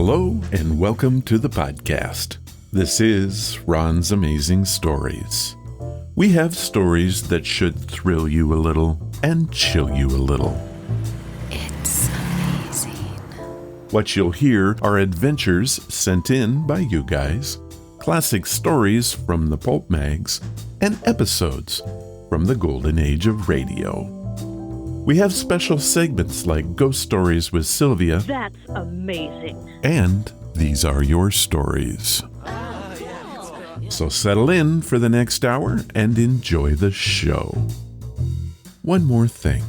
Hello and welcome to the podcast. This is Ron's Amazing Stories. We have stories that should thrill you a little and chill you a little. It's amazing. What you'll hear are adventures sent in by you guys, classic stories from the pulp mags, and episodes from the golden age of radio. We have special segments like Ghost Stories with Sylvia. That's amazing. And These Are Your Stories. So settle in for the next hour and enjoy the show. One more thing.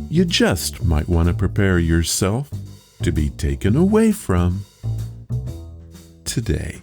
You just might want to prepare yourself to be taken away from today.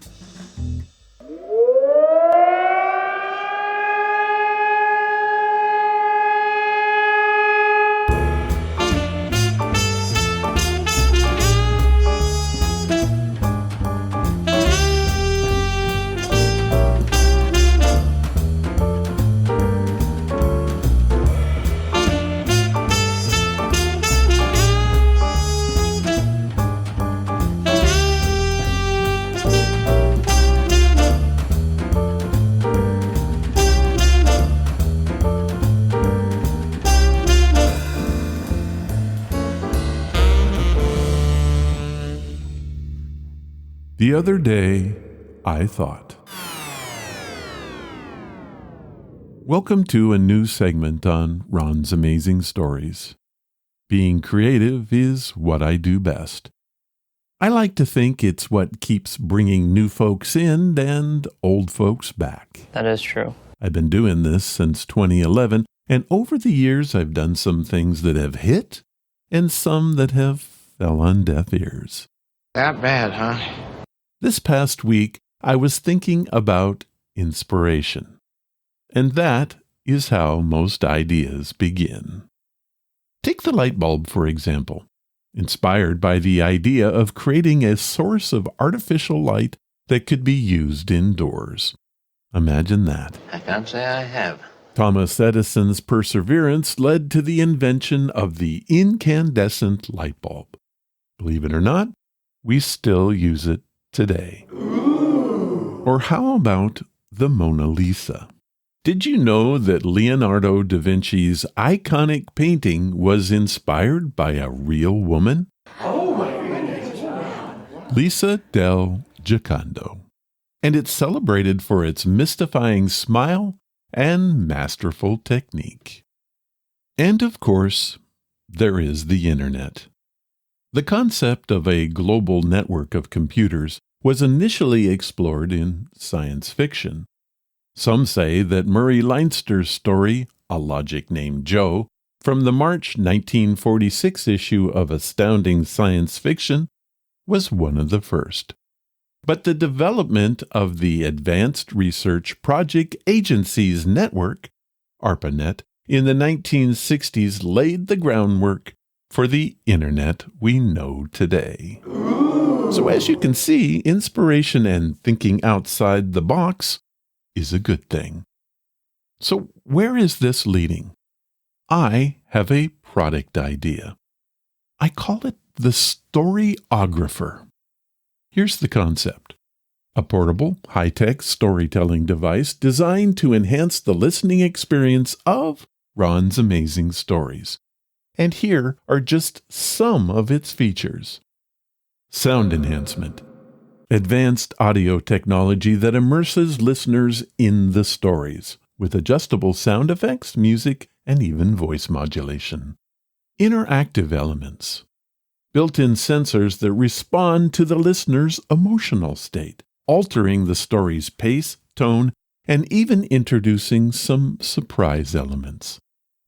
The other day, I thought. Welcome to a new segment on Ron's Amazing Stories. Being creative is what I do best. I like to think it's what keeps bringing new folks in and old folks back. That is true. I've been doing this since 2011, and over the years I've done some things that have hit and some that have fell on deaf ears. That bad, huh? This past week, I was thinking about inspiration. And that is how most ideas begin. Take the light bulb, for example. Inspired by the idea of creating a source of artificial light that could be used indoors. Imagine that. I can't say I have. Thomas Edison's perseverance led to the invention of the incandescent light bulb. Believe it or not, we still use it today. Ooh. Or how about the Mona Lisa? Did you know that Leonardo da Vinci's iconic painting was inspired by a real woman? Oh my goodness. Lisa del Giocondo. And it's celebrated for its mystifying smile and masterful technique. And of course, there is the internet. The concept of a global network of computers was initially explored in science fiction. Some say that Murray Leinster's story, A Logic Named Joe, from the March 1946 issue of Astounding Science Fiction, was one of the first. But the development of the Advanced Research Project Agency's network, ARPANET, in the 1960s laid the groundwork for the internet we know today. Ooh. So as you can see, inspiration and thinking outside the box is a good thing. So where is this leading? I have a product idea. I call it the Storyographer. Here's the concept. A portable, high-tech storytelling device designed to enhance the listening experience of Ron's Amazing Stories. And here are just some of its features. Sound enhancement. Advanced audio technology that immerses listeners in the stories, with adjustable sound effects, music, and even voice modulation. Interactive elements. Built-in sensors that respond to the listener's emotional state, altering the story's pace, tone, and even introducing some surprise elements.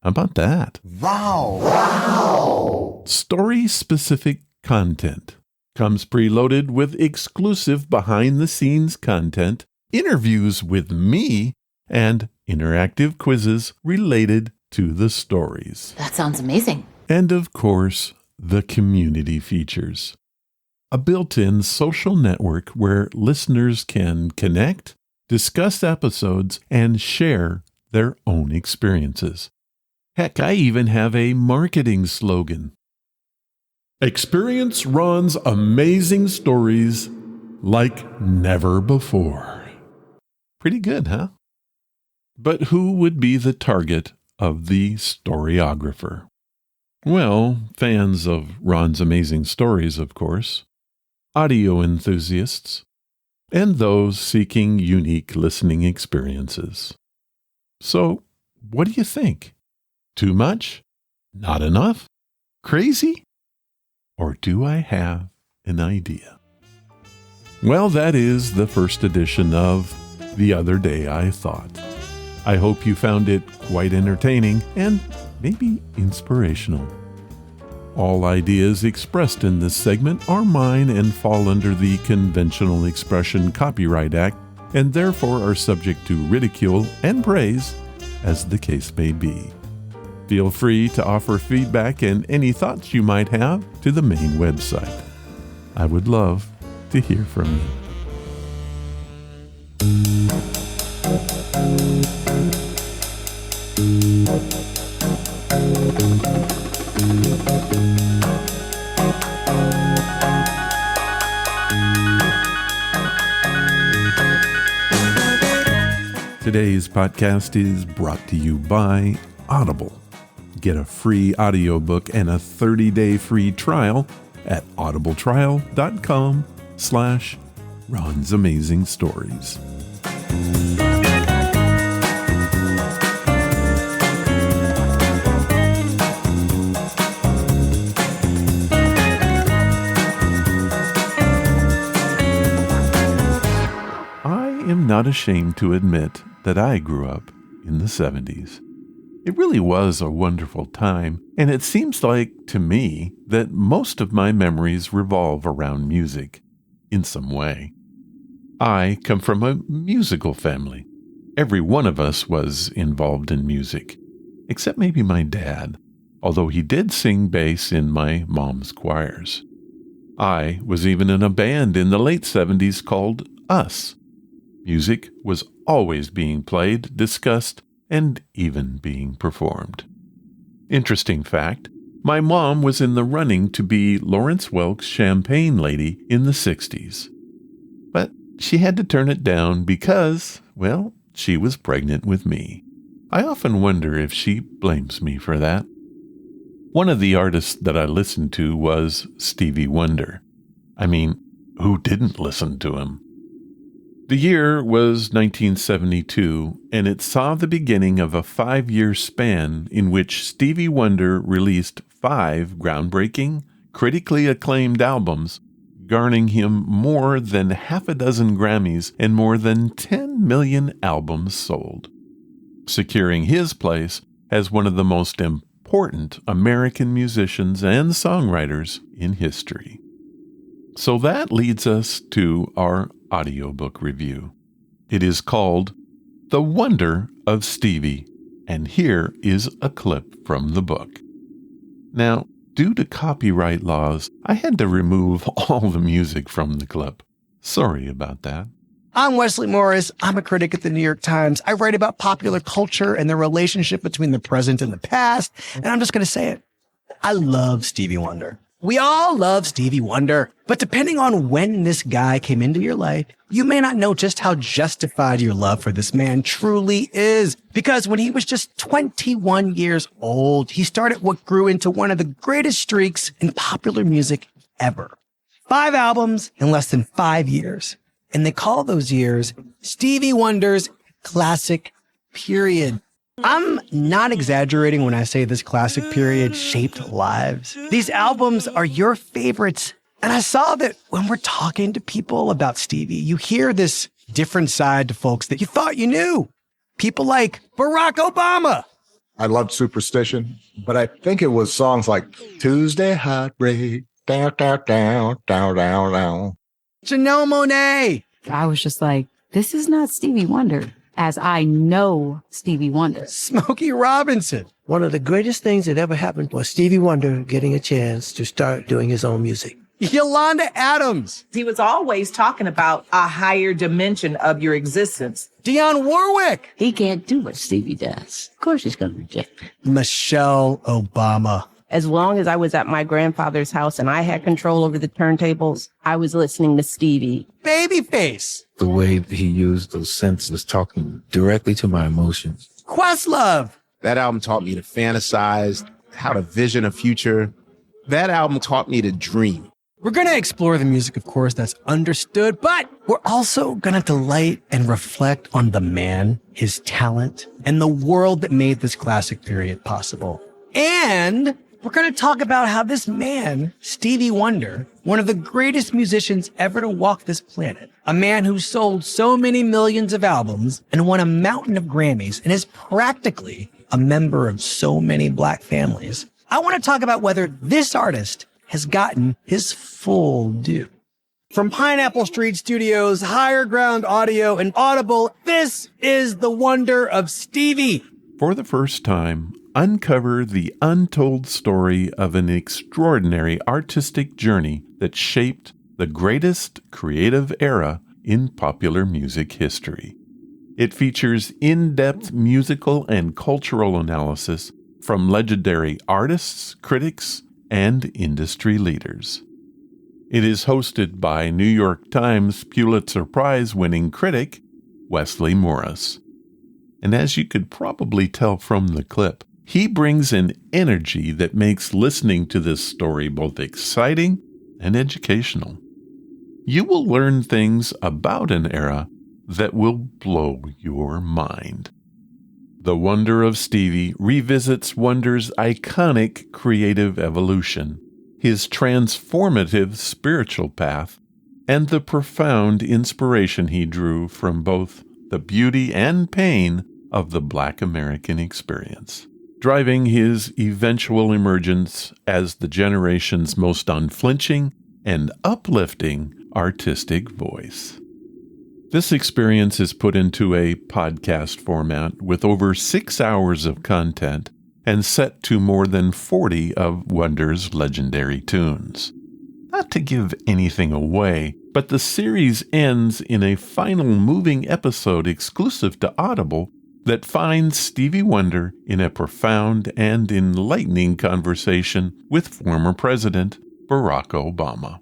How about that? Wow! Story-specific content comes preloaded with exclusive behind-the-scenes content, interviews with me, and interactive quizzes related to the stories. That sounds amazing. And of course, the community features. A built-in social network where listeners can connect, discuss episodes, and share their own experiences. Heck, I even have a marketing slogan. Experience Ron's amazing stories like never before. Pretty good, huh? But who would be the target of the storyographer? Well, fans of Ron's amazing stories, of course, audio enthusiasts, and those seeking unique listening experiences. So, what do you think? Too much? Not enough? Crazy? Or do I have an idea? Well, that is the first edition of The Other Day I Thought. I hope you found it quite entertaining and maybe inspirational. All ideas expressed in this segment are mine and fall under the Conventional Expression Copyright Act and therefore are subject to ridicule and praise as the case may be. Feel free to offer feedback and any thoughts you might have to the main website. I would love to hear from you. Today's podcast is brought to you by Audible. Get a free audiobook and a 30-day free trial at audibletrial.com/Ron's Amazing Stories. I am not ashamed to admit that I grew up in the 70s. It really was a wonderful time, and it seems like, to me, that most of my memories revolve around music, in some way. I come from a musical family. Every one of us was involved in music, except maybe my dad, although he did sing bass in my mom's choirs. I was even in a band in the late 70s called Us. Music was always being played, discussed, and even being performed. Interesting fact, my mom was in the running to be Lawrence Welk's Champagne Lady in the 60s. But she had to turn it down because, well, she was pregnant with me. I often wonder if she blames me for that. One of the artists that I listened to was Stevie Wonder. I mean, who didn't listen to him? The year was 1972, and it saw the beginning of a 5-year span in which Stevie Wonder released 5 groundbreaking, critically acclaimed albums, garnering him more than half a dozen Grammys and more than 10 million albums sold, securing his place as one of the most important American musicians and songwriters in history. So that leads us to our audiobook review. It is called The Wonder of Stevie, and here is a clip from the book. Now, due to copyright laws, I had to remove all the music from the clip. Sorry about that. I'm Wesley Morris. I'm a critic at the New York Times. I write about popular culture and the relationship between the present and the past, and I'm just going to say it. I love Stevie Wonder. We all love Stevie Wonder, but depending on when this guy came into your life, you may not know just how justified your love for this man truly is. Because when he was just 21 years old, he started what grew into one of the greatest streaks in popular music ever. 5 albums in less than 5 years. And they call those years Stevie Wonder's classic period. I'm not exaggerating when I say this classic period shaped lives. These albums are your favorites. And I saw that when we're talking to people about Stevie, you hear this different side to folks that you thought you knew. People like Barack Obama. I loved Superstition, but I think it was songs like Tuesday Heartbreak, down, down, down, down, down, down. Janelle Monáe. I was just like, this is not Stevie Wonder, as I know Stevie Wonder. Smokey Robinson. One of the greatest things that ever happened was Stevie Wonder getting a chance to start doing his own music. Yolanda Adams. He was always talking about a higher dimension of your existence. Dionne Warwick. He can't do what Stevie does. Of course he's going to reject it. Michelle Obama. As long as I was at my grandfather's house and I had control over the turntables, I was listening to Stevie. Babyface. The way he used those senses talking directly to my emotions. Questlove. That album taught me to fantasize, how to vision a future. That album taught me to dream. We're going to explore the music, of course, that's understood, but we're also going to delight and reflect on the man, his talent, and the world that made this classic period possible. And we're going to talk about how this man, Stevie Wonder, one of the greatest musicians ever to walk this planet, a man who sold so many millions of albums and won a mountain of Grammys and is practically a member of so many Black families. I want to talk about whether this artist has gotten his full due. From Pineapple Street Studios, Higher Ground Audio, and Audible, this is The Wonder of Stevie. For the first time, uncover the untold story of an extraordinary artistic journey that shaped the greatest creative era in popular music history. It features in-depth musical and cultural analysis from legendary artists, critics, and industry leaders. It is hosted by New York Times Pulitzer Prize-winning critic Wesley Morris. And as you could probably tell from the clip, he brings an energy that makes listening to this story both exciting and educational. You will learn things about an era that will blow your mind. The Wonder of Stevie revisits Wonder's iconic creative evolution, his transformative spiritual path, and the profound inspiration he drew from both the beauty and pain of the Black American experience, driving his eventual emergence as the generation's most unflinching and uplifting artistic voice. This experience is put into a podcast format with over 6 hours of content and set to more than 40 of Wonder's legendary tunes. Not to give anything away, but the series ends in a final moving episode exclusive to Audible that finds Stevie Wonder in a profound and enlightening conversation with former President Barack Obama.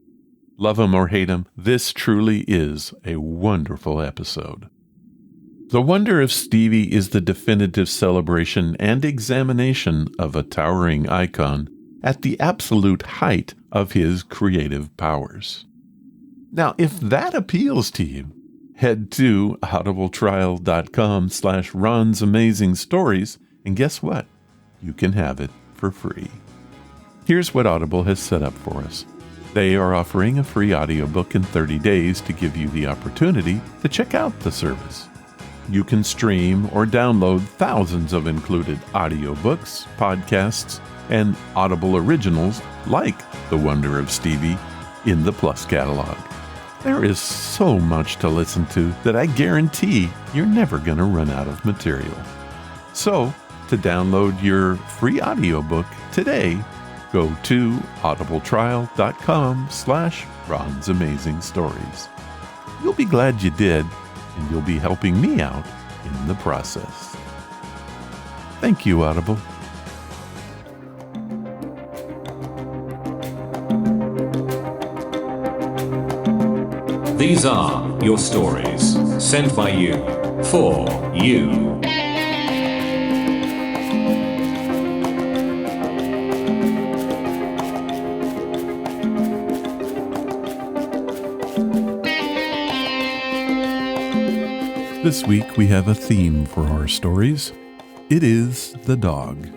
Love him or hate him, this truly is a wonderful episode. The Wonder of Stevie is the definitive celebration and examination of a towering icon at the absolute height of his creative powers. Now, if that appeals to you, head to audibletrial.com/Ron's Amazing Stories, and guess what? You can have it for free. Here's what Audible has set up for us. They are offering a free audiobook in 30 days to give you the opportunity to check out the service. You can stream or download thousands of included audiobooks, podcasts, and Audible originals like The Wonder of Stevie in the Plus catalog. There is so much to listen to that I guarantee you're never going to run out of material. So, to download your free audiobook today, go to audibletrial.com/Ron's Amazing Stories. You'll be glad you did, and you'll be helping me out in the process. Thank you, Audible. These are your stories, sent by you, for you. This week we have a theme for our stories. It is the dog.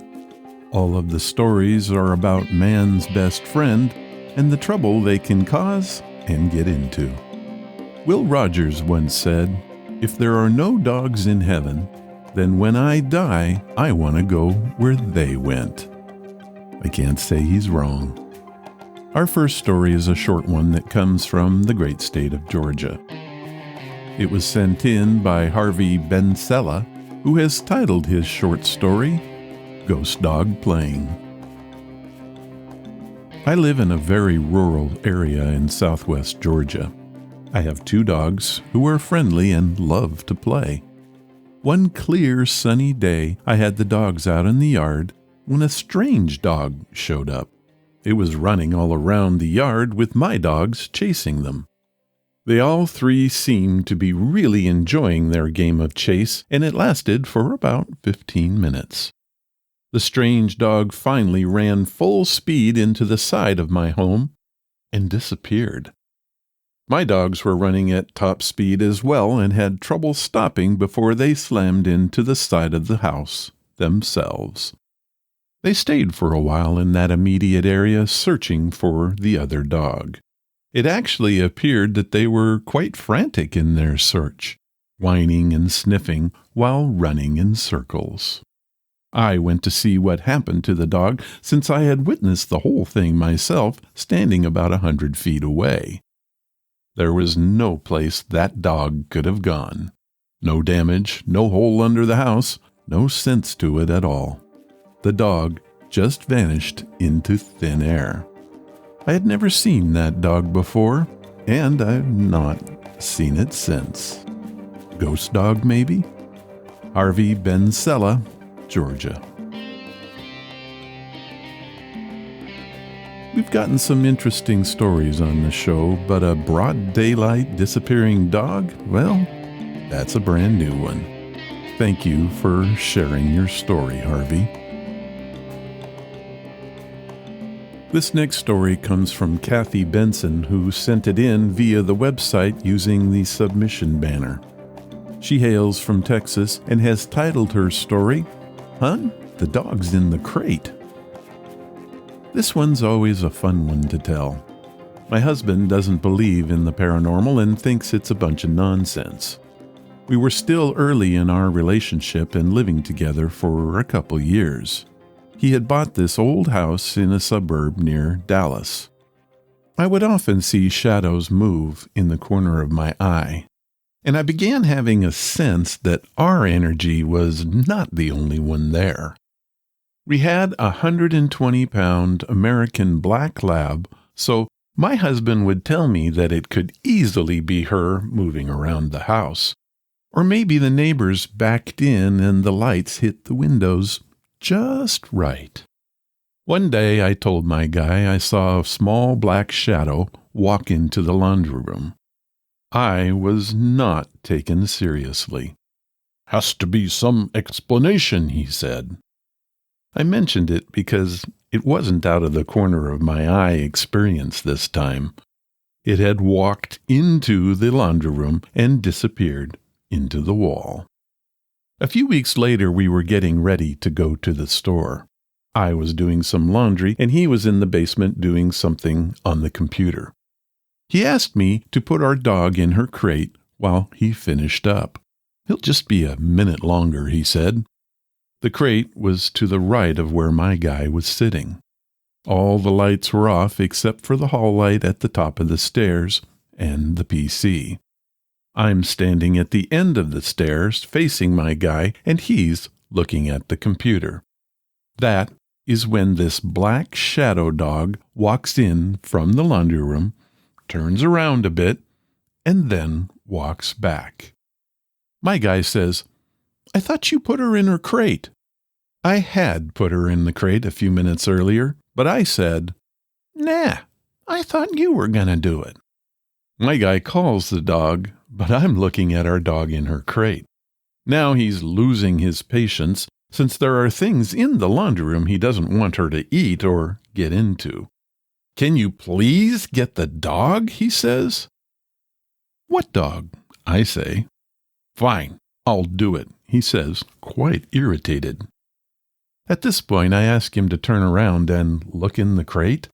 All of the stories are about man's best friend and the trouble they can cause and get into. Will Rogers once said, "If there are no dogs in heaven, then when I die, I want to go where they went." I can't say he's wrong. Our first story is a short one that comes from the great state of Georgia. It was sent in by Harvey Bensella, who has titled his short story, Ghost Dog Playing. I live in a very rural area in southwest Georgia. I have 2 dogs who are friendly and love to play. One clear, sunny day, I had the dogs out in the yard when a strange dog showed up. It was running all around the yard with my dogs chasing them. They all three seemed to be really enjoying their game of chase, and it lasted for about 15 minutes. The strange dog finally ran full speed into the side of my home and disappeared. My dogs were running at top speed as well and had trouble stopping before they slammed into the side of the house themselves. They stayed for a while in that immediate area searching for the other dog. It actually appeared that they were quite frantic in their search, whining and sniffing while running in circles. I went to see what happened to the dog since I had witnessed the whole thing myself standing about 100 feet away. There was no place that dog could have gone. No damage, no hole under the house, no sense to it at all. The dog just vanished into thin air. I had never seen that dog before, and I've not seen it since. Ghost dog, maybe? Harvey Bensella, Georgia. We've gotten some interesting stories on the show, but a broad daylight disappearing dog? Well, that's a brand new one. Thank you for sharing your story, Harvey. This next story comes from Kathy Benson, who sent it in via the website using the submission banner. She hails from Texas and has titled her story, "Hun, the dog's in the crate." This one's always a fun one to tell. My husband doesn't believe in the paranormal and thinks it's a bunch of nonsense. We were still early in our relationship and living together for a couple years. He had bought this old house in a suburb near Dallas. I would often see shadows move in the corner of my eye, and I began having a sense that our energy was not the only one there. We had a 120-pound American black lab, so my husband would tell me that it could easily be her moving around the house. Or maybe the neighbors backed in and the lights hit the windows just right. One day I told my guy I saw a small black shadow walk into the laundry room. I was not taken seriously. "Has to be some explanation," he said. I mentioned it because it wasn't out of the corner of my eye experience this time. It had walked into the laundry room and disappeared into the wall. A few weeks later, we were getting ready to go to the store. I was doing some laundry, and he was in the basement doing something on the computer. He asked me to put our dog in her crate while he finished up. "He'll just be a minute longer," he said. The crate was to the right of where my guy was sitting. All the lights were off except for the hall light at the top of the stairs and the PC. I'm standing at the end of the stairs facing my guy, and he's looking at the computer. That is when this black shadow dog walks in from the laundry room, turns around a bit, and then walks back. My guy says, "I thought you put her in her crate." I had put her in the crate a few minutes earlier, but I said, "Nah, I thought you were going to do it." My guy calls the dog, but I'm looking at our dog in her crate. Now he's losing his patience, since there are things in the laundry room he doesn't want her to eat or get into. "Can you please get the dog?" he says. "What dog?" I say. "Fine, I'll do it," he says, quite irritated. At this point, I ask him to turn around and look in the crate.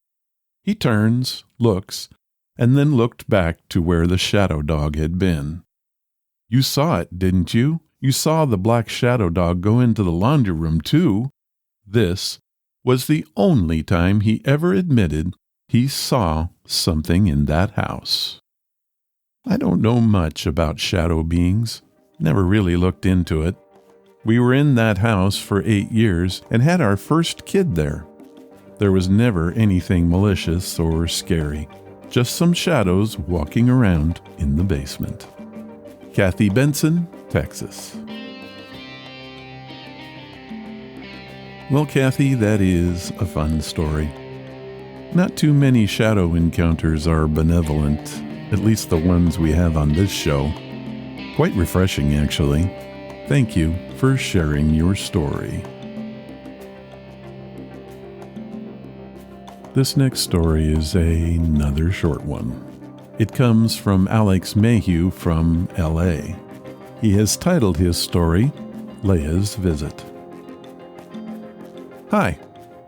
He turns, looks, and then looked back to where the shadow dog had been. "You saw it, didn't you? You saw the black shadow dog go into the laundry room, too." This was the only time he ever admitted he saw something in that house. I don't know much about shadow beings. Never really looked into it. We were in that house for 8 years and had our first kid there. There was never anything malicious or scary, just some shadows walking around in the basement. Kathy Benson, Texas. Well, Kathy, that is a fun story. Not too many shadow encounters are benevolent, at least the ones we have on this show. Quite refreshing, actually. Thank you for sharing your story. This next story is another short one. It comes from Alex Mayhew from LA. He has titled his story, Leia's Visit. Hi,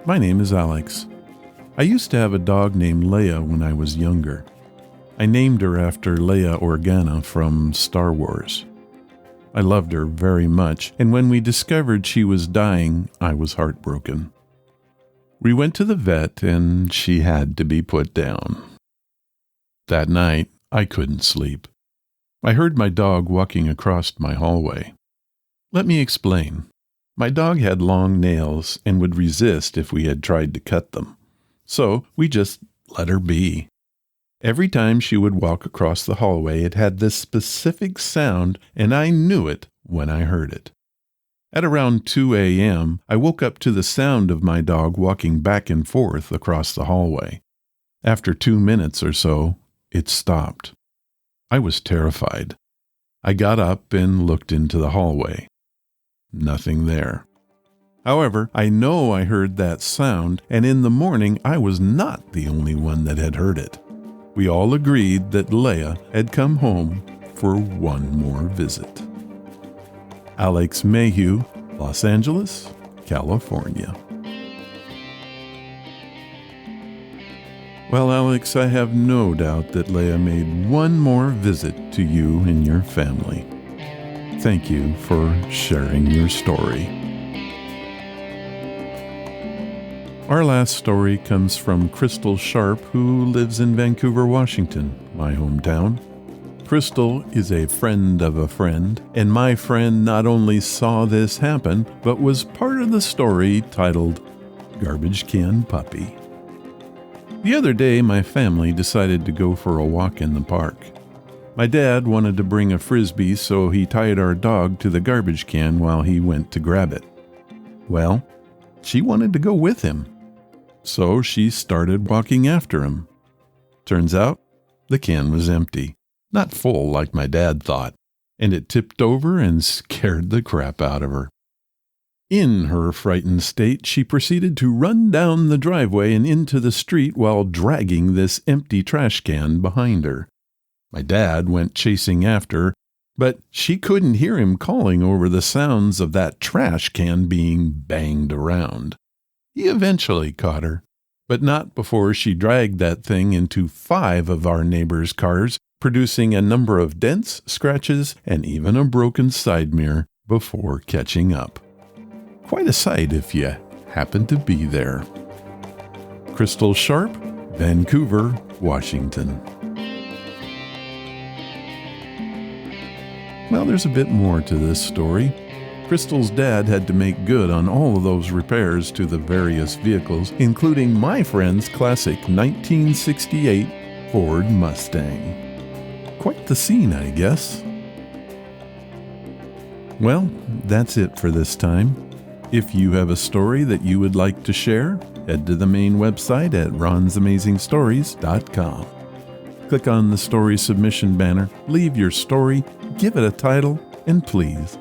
my name is Alex. I used to have a dog named Leia when I was younger. I named her after Leia Organa from Star Wars. I loved her very much, and when we discovered she was dying, I was heartbroken. We went to the vet, and she had to be put down. That night, I couldn't sleep. I heard my dog walking across my hallway. Let me explain. My dog had long nails and would resist if we had tried to cut them. So we just let her be. Every time she would walk across the hallway, it had this specific sound, and I knew it when I heard it. At around 2 a.m., I woke up to the sound of my dog walking back and forth across the hallway. After 2 minutes or so, it stopped. I was terrified. I got up and looked into the hallway. Nothing there. However, I know I heard that sound, and in the morning I was not the only one that had heard it. We all agreed that Leia had come home for one more visit. Alex Mayhew, Los Angeles, California. Well, Alex, I have no doubt that Leia made one more visit to you and your family. Thank you for sharing your story. Our last story comes from Crystal Sharp, who lives in Vancouver, Washington, my hometown. Crystal is a friend of a friend, and my friend not only saw this happen, but was part of the story titled Garbage Can Puppy. The other day, my family decided to go for a walk in the park. My dad wanted to bring a frisbee, so he tied our dog to the garbage can while he went to grab it. Well, she wanted to go with him, so she started walking after him. Turns out, the can was empty. Not full like my dad thought, and it tipped over and scared the crap out of her. In her frightened state, she proceeded to run down the driveway and into the street while dragging this empty trash can behind her. My dad went chasing after, but she couldn't hear him calling over the sounds of that trash can being banged around. He eventually caught her, but not before she dragged that thing into 5 of our neighbors' cars, producing a number of dents, scratches, and even a broken side mirror before catching up. Quite a sight if you happen to be there. Crystal Sharp, Vancouver, Washington. Well, there's a bit more to this story. Crystal's dad had to make good on all of those repairs to the various vehicles, including my friend's classic 1968 Ford Mustang. Quite the scene, I guess. Well, that's it for this time. If you have a story that you would like to share, head to the main website at ronsamazingstories.com. Click on the story submission banner, leave your story, give it a title, and please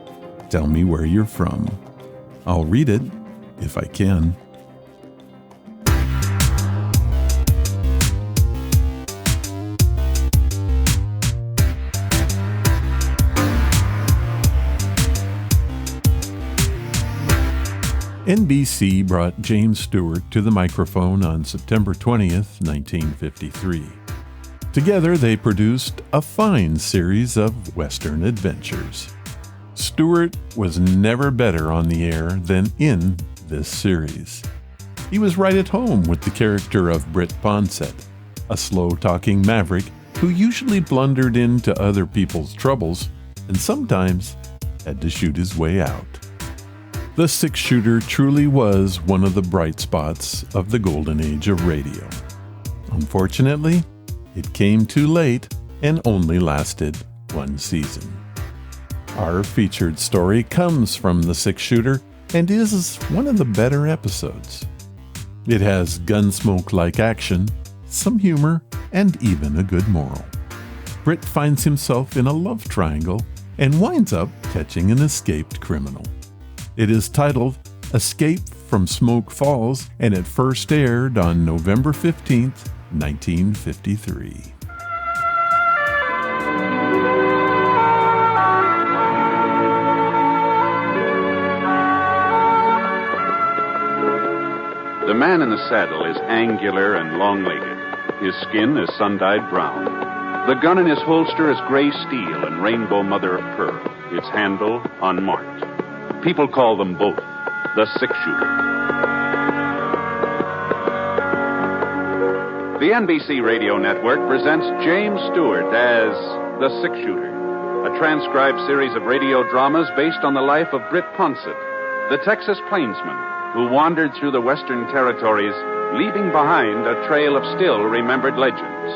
tell me where you're from. I'll read it if I can. NBC brought James Stewart to the microphone on September 20th, 1953. Together, they produced a fine series of Western adventures. Stewart was never better on the air than in this series. He was right at home with the character of Brit, a slow-talking maverick who usually blundered into other people's troubles and sometimes had to shoot his way out. The six-shooter truly was one of the bright spots of the golden age of radio. Unfortunately, it came too late and only lasted one season. Our featured story comes from the six-shooter and is one of the better episodes. It has Gunsmoke-like action, some humor, and even a good moral. Brit finds himself in a love triangle and winds up catching an escaped criminal. It is titled Escape from Smoke Falls, and it first aired on November 15th, 1953. The man in the saddle is angular and long-legged. His skin is sun-dyed brown. The gun in his holster is gray steel and rainbow mother of pearl, its handle unmarked. People call them both the six-shooter. The NBC Radio Network presents James Stewart as the six-shooter, a transcribed series of radio dramas based on the life of Brit Ponsett, the Texas plainsman who wandered through the Western Territories, leaving behind a trail of still-remembered legends.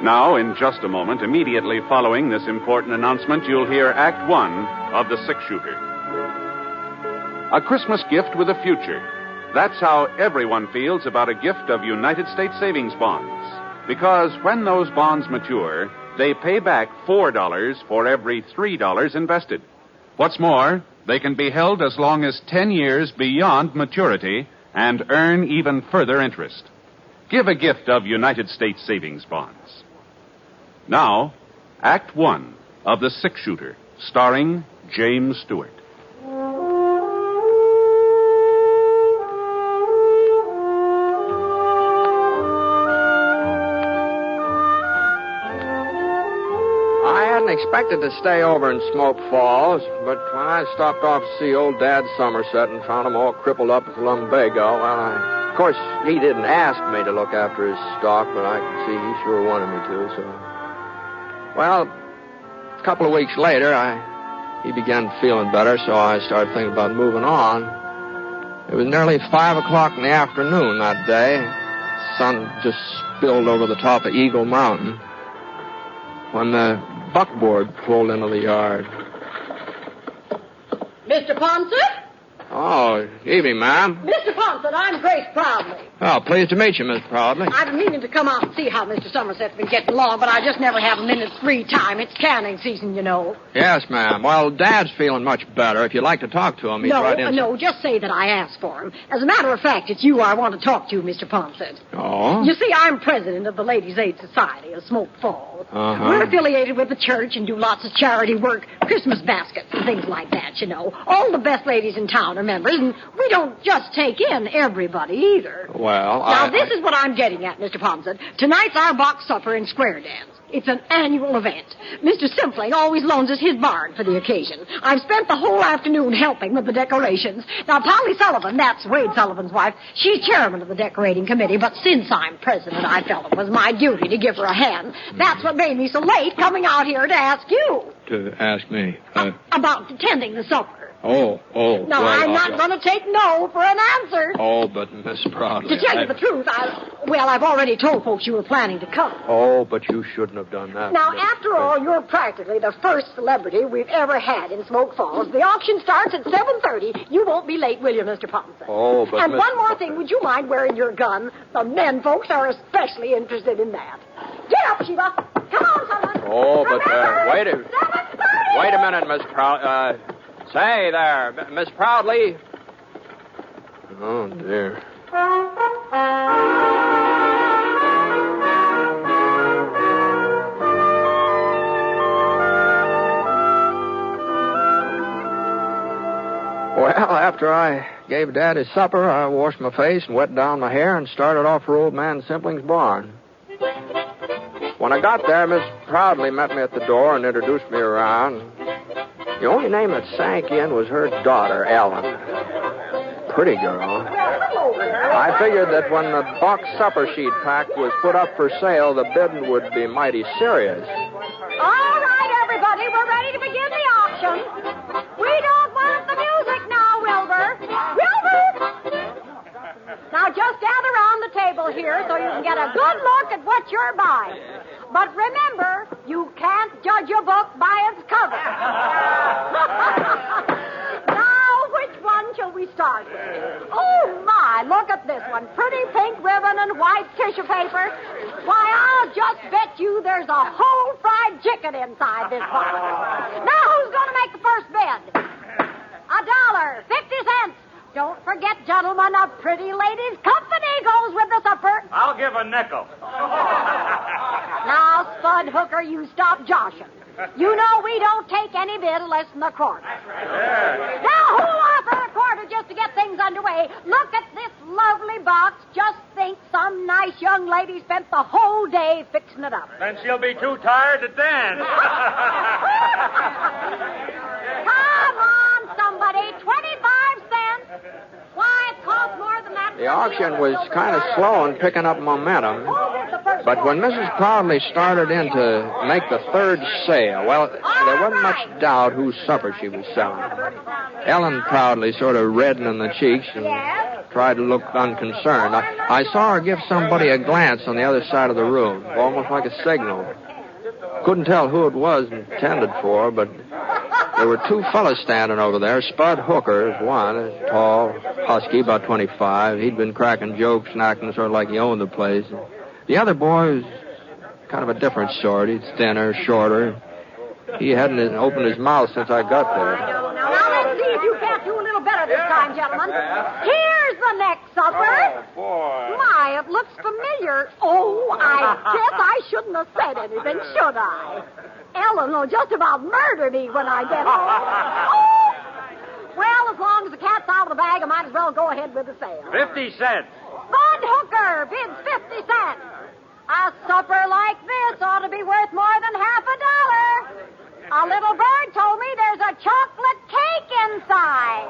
Now, in just a moment, immediately following this important announcement, you'll hear Act One of The Six-Shooter. A Christmas gift with a future. That's how everyone feels about a gift of United States savings bonds. Because when those bonds mature, they pay back $4 for every $3 invested. What's more, they can be held as long as 10 years beyond maturity and earn even further interest. Give a gift of United States savings bonds. Now, Act One of The Six-Shooter, starring James Stewart. I hadn't expected to stay over in Smoke Falls, but when I stopped off to see old Dad Somerset and found him all crippled up with lumbago, well, of course, he didn't ask me to look after his stock, but I could see he sure wanted me to, so... Well, a couple of weeks later, he began feeling better, so I started thinking about moving on. It was nearly 5 o'clock in the afternoon that day. The sun just spilled over the top of Eagle Mountain when the buckboard pulled into the yard. Mr. Ponsett? Oh, evening, ma'am. Mr. Ponsett, I'm Grace Proudly. Oh, pleased to meet you, Miss Proudly. I've been meaning to come out and see how Mr. Somerset's been getting along, but I just never have a minute's free time. It's canning season, you know. Yes, ma'am. Well, Dad's feeling much better. If you'd like to talk to him, he's right in. No, just say that I asked for him. As a matter of fact, it's you I want to talk to, Mr. Ponsett. Oh? You see, I'm president of the Ladies' Aid Society of Smoke Falls. Uh-huh. We're affiliated with the church and do lots of charity work, Christmas baskets and things like that, you know. All the best ladies in town are members, and we don't just take in everybody either. Well, Now, this is what I'm getting at, Mr. Ponsett. Tonight's our box supper and square dance. It's an annual event. Mr. Simpling always loans us his barn for the occasion. I've spent the whole afternoon helping with the decorations. Now, Polly Sullivan, that's Wade Sullivan's wife, she's chairman of the decorating committee, but since I'm president, I felt it was my duty to give her a hand. That's what made me so late coming out here to ask you. To ask me? About attending the supper. Oh. No, well, I'm not going to take no for an answer. Oh, but Miss Proudly... To tell you the truth, I've already told folks you were planning to come. Oh, but you shouldn't have done that. Now, after all, you're practically the first celebrity we've ever had in Smoke Falls. The auction starts at 7:30. You won't be late, will you, Mr. Ponsett? Oh, but... And one more thing, would you mind wearing your gun? The men folks are especially interested in that. Get up, Sheila. Come on, someone. Oh, but, wait a minute, Miss Proudly. Say there, Miss Proudly. Oh, dear. Well, after I gave Dad his supper, I washed my face and wet down my hair and started off for old man Simpling's barn. When I got there, Miss Proudly met me at the door and introduced me around. The only name that sank in was her daughter, Ellen. Pretty girl. I figured that when the box supper sheet pack was put up for sale, the bidding would be mighty serious. All right, everybody, we're ready to begin the auction. We don't want the music now, Wilbur. Wilbur! Now, just gather around the table here so you can get a good look at what you're buying. But remember, you can't judge a book by its cover. tissue paper. Why, I'll just bet you there's a whole fried chicken inside this box. Now, who's going to make the first bid? $1.50. Don't forget, gentlemen, a pretty lady's company goes with the supper. I'll give a nickel. Now, Spud Hooker, you stop joshing. You know we don't take any bid less than a quarter. Now, who'll offer a quarter just to get things underway? Look at this lovely box. Just think some nice young lady spent the whole day fixing it up. Then she'll be too tired to dance. Come on, somebody. 25 cents. Why, it costs more than that. The auction was kind of slow in picking up momentum. But when Mrs. Proudly started in to make the third sale, well, there wasn't much doubt whose supper she was selling. Ellen Proudly sort of reddened in the cheeks and tried to look unconcerned. I saw her give somebody a glance on the other side of the room, almost like a signal. Couldn't tell who it was intended for, but there were two fellas standing over there. Spud Hooker is one, a tall, husky, about 25. He'd been cracking jokes and acting sort of like he owned the place. The other boy was kind of a different sort. He's thinner, shorter. He hadn't opened his mouth since I got there. Now, let's see if you can't do a little better this time, gentlemen. Here's the next supper. Oh, boy. My, it looks familiar. Oh, I guess I shouldn't have said anything, should I? Ellen will just about murder me when I get home. Oh! Well, as long as the cat's out of the bag, I might as well go ahead with the sale. 50 cents. Bud Hooker bids 50 cents. A supper like this ought to be worth more than $50. A little bird told me there's a chocolate cake inside.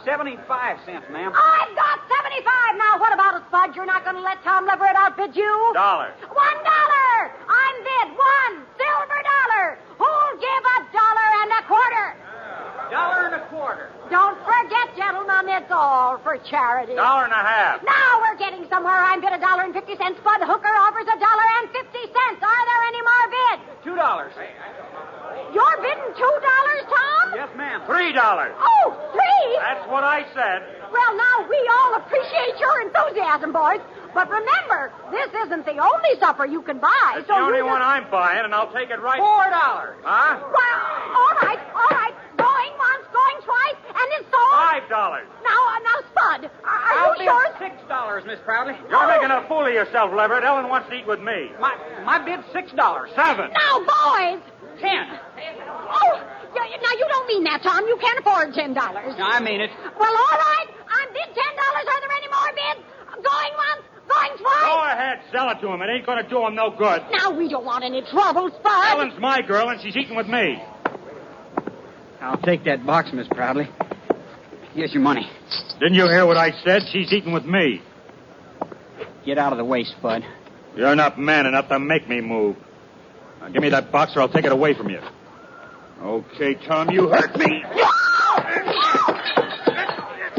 75 cents, ma'am. I've got 75. Now, what about it, Spud? You're not going to let Tom Leverett outbid you? $1. $1. I'm bid $1 silver dollar. Who'll give $1.25? $1.25. Don't forget, gentlemen, it's all for charity. $1.50. Now we're getting somewhere. I'm bid $1.50. Spud Hooker offers $1.50. Are there any more bids? $2. You're bidding $2, Tom? Yes, ma'am. $3. Oh, $3? That's what I said. Well, now, we all appreciate your enthusiasm, boys. But remember, this isn't the only supper you can buy. It's the only one I'm buying, and I'll take it right... $4. Huh? Well, all right. Going once, going twice, and it's sold... $5. Now, Spud, are I'll you sure? $6, Miss Proudly. You're making a fool of yourself, Leverett. Ellen wants to eat with me. My bid's $6. $7. Now, boys! 10. Oh, now you don't mean that, Tom. You can't afford $10. No, I mean it. Well, all right. I'm bid $10. Are there any more bids? Going once, going twice? Go ahead, sell it to him. It ain't going to do him no good. Now, we don't want any trouble, Spud. Ellen's my girl, and she's eating with me. I'll take that box, Miss Proudly. Here's your money. Didn't you hear what I said? She's eating with me. Get out of the way, Spud. You're not man enough to make me move. Now, give me that box or I'll take it away from you. Okay, Tom, you hurt me.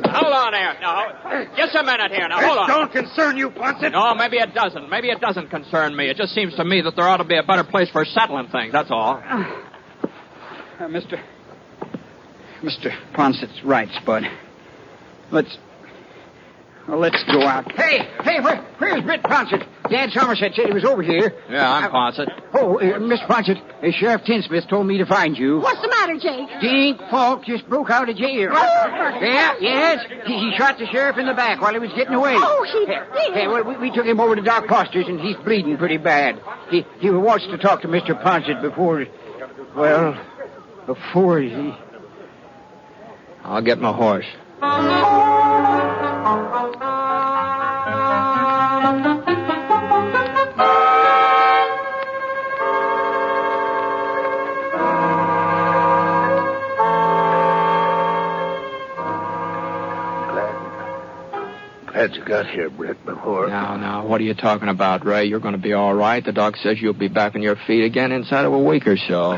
Hold on there. Now, just a minute here. Now, hold on. It don't concern you, Ponset. No, maybe it doesn't. Maybe it doesn't concern me. It just seems to me that there ought to be a better place for settling things, that's all. Mr. Ponset's right, Spud. Let's go out. Hey, where's Brit Ponset? Dad Somerset said he was over here. Yeah, I'm Ponset. Oh, Miss Ponset, Sheriff Tinsmith told me to find you. What's the matter, Jake? Dink Falk just broke out of jail. Oh, Yes. He shot the sheriff in the back while he was getting away. Oh, he did. Hey, well, we took him over to Doc Foster's, and he's bleeding pretty bad. He wants to talk to Mr. Ponset before he... I'll get my horse. Glad you got here, Brit, before... Now, what are you talking about, Ray? You're going to be all right. The doc says you'll be back on your feet again inside of a week or so.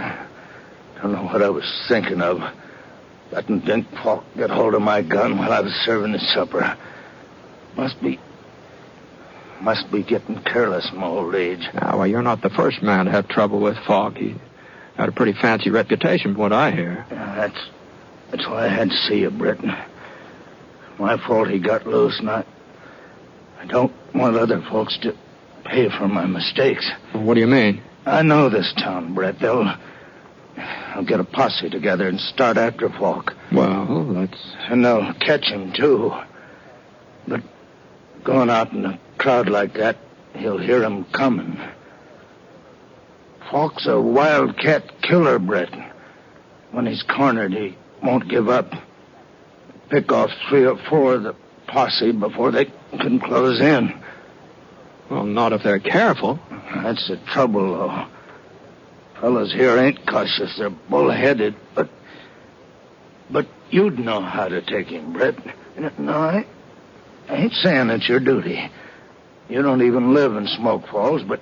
Don't know what I was thinking of. Letting Dink Falk get hold of my gun while I was serving the supper. Must be getting careless in my old age. Now, well, you're not the first man to have trouble with Falk. He had a pretty fancy reputation from what I hear. Yeah, that's why I had to see you, Brit. My fault he got loose, and I I don't want other folks to pay for my mistakes. What do you mean? I know this town, Brett. They'll get a posse together and start after Falk. Well, that's... And they'll catch him, too. But going out in a crowd like that, he'll hear him coming. Falk's a wildcat killer, Brett. When he's cornered, he won't give up. Pick off 3 or 4 of the posse before they can close in. Well, not if they're careful. That's the trouble, though. Fellas here ain't cautious. They're bullheaded, but you'd know how to take him, Brett. No, I ain't saying it's your duty. You don't even live in Smoke Falls, but